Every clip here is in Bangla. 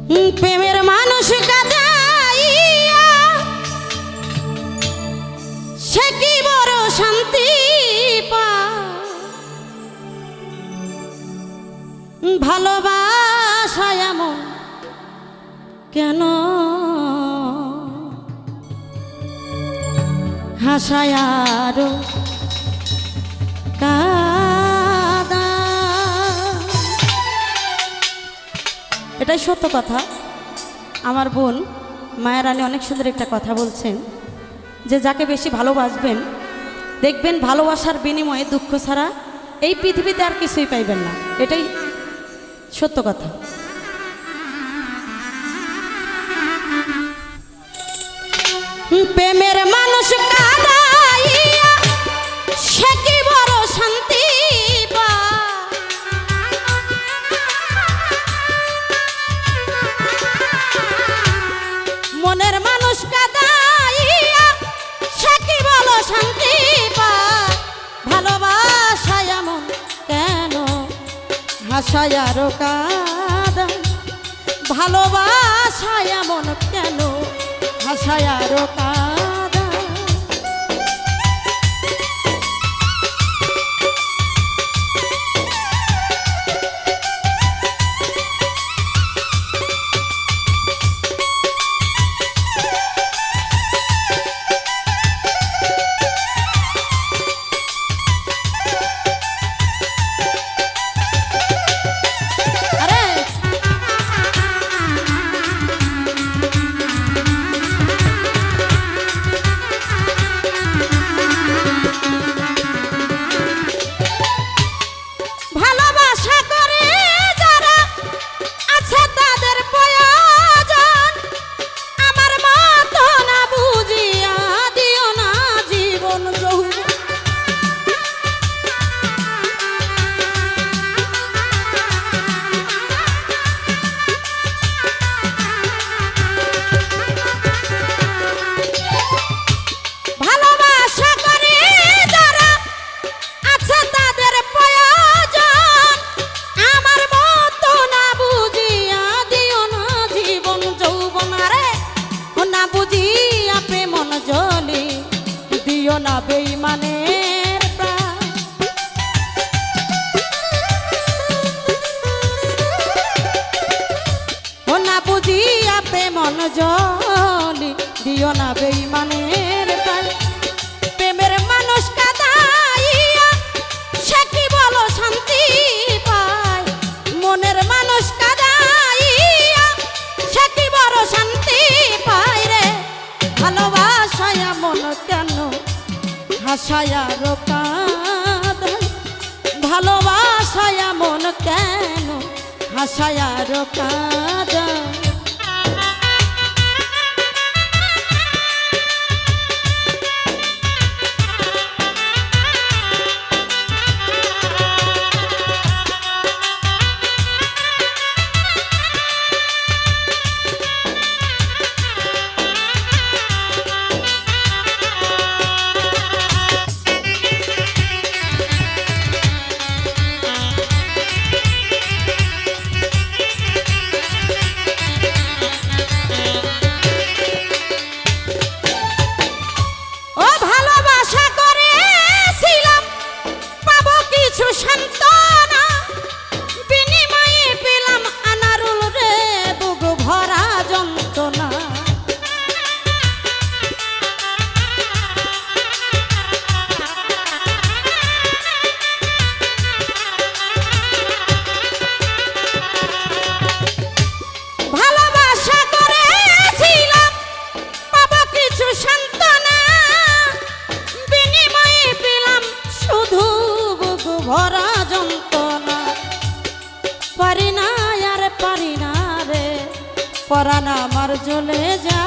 প্রেমের মানুষ কাঁদাইয়া সে কি বড় শান্তি পায়, ভালোবাসা এমন কেন হাসায় আরো কাঁদা। এটাই সত্য কথা। আমার বোন মায়ারানী অনেক সুন্দর একটা কথা বলছেন যে যাকে বেশি ভালোবাসবেন দেখবেন ভালোবাসার বিনিময়ে দুঃখ ছাড়া এই পৃথিবীতে আর কিছুই পাইবেন না। এটাই সত্য কথা। প্রেমের মানুষ কাঁদাইয়া সে কি বড় শান্তি পায়, মনের মানুষ কাঁদাইয়া সে কি বড় শান্তি পায়, ভালোবাসা এমন কেন হাসায় আরো কাঁদা, ভালোবাসা এমন কেন হাসায় আরো কাঁদা। না বেঈমানের প্রাণ, ও না বুঝিয়া প্রেম জলি দিও না বেঈমানের প্রাণ। প্রেমের মানুষ কাঁদাইয়া সে কি বলো শান্তি পায়, মনের মানুষ কাঁদাইয়া সে কি বড় শান্তি পায় রে, ভালোবাসা এমন কেন হাসায় আরো কাঁদা, ভালোবাসা এমন কেন হাসায় আরো কাঁদা। ভরা যন্ত্রণা পারি না আর পারি না রে, পরাণ আমার জ্বলে যা,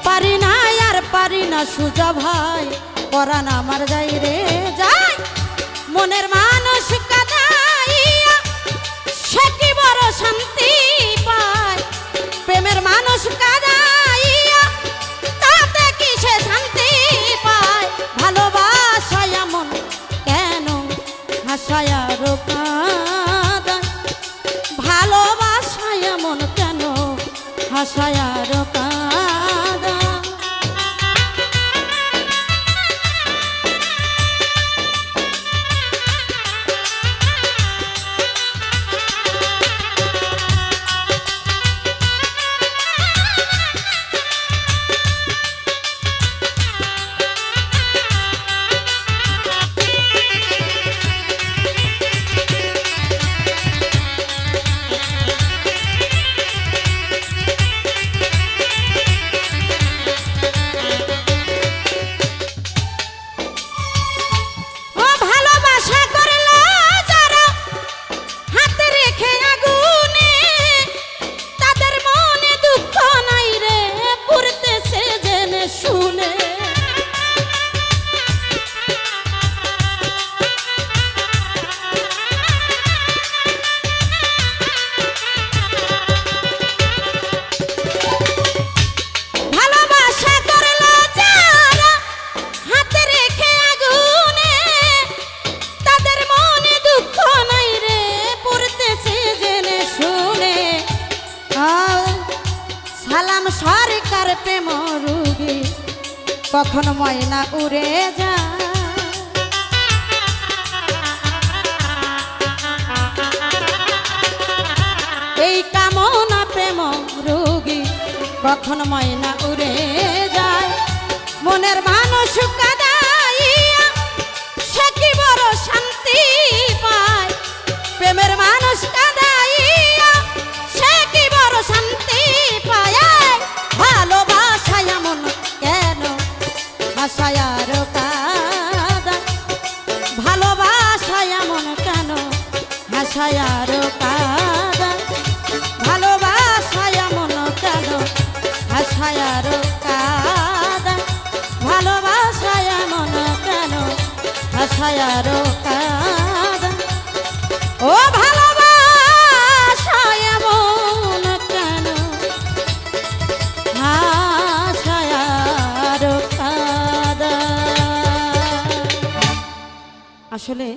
পারি না আর পারি না সুজা ভাই, পরাণ আমার যাই রে যাই, মনের মানুষ কাঁদাইয়া সে কি বড় শান্তি পায়, প্রেমের মানুষ কাঁদাইয়া তাতে কি সে শান্তি পায়, ভালোবাসা এমন কেন কখনো ময়না উড়ে যায়। এই কামনা প্রেম রোগী কখন ময়না উড়ে যায়। মনের মানুষ কাঁদাইয়া সে কি বড় শান্তি পায়। প্রেমের মানুষ কাঁদাইয়া সে কি বড় শান্তি পায়। ভালোবাসায় এমন কেন হাসায় আর কাঁদায়। ভালোবাসায় এমন কেন হাসায় আর কাঁদায়। ভালোবাসায় এমন কেন হাসায় আর কাঁদায়। ভালোবাসায় এমন কেন হাসায় আর কাঁদায়। ও ভালোবাসায় এমন কেন হাসায় আর কাঁদায়। আসলে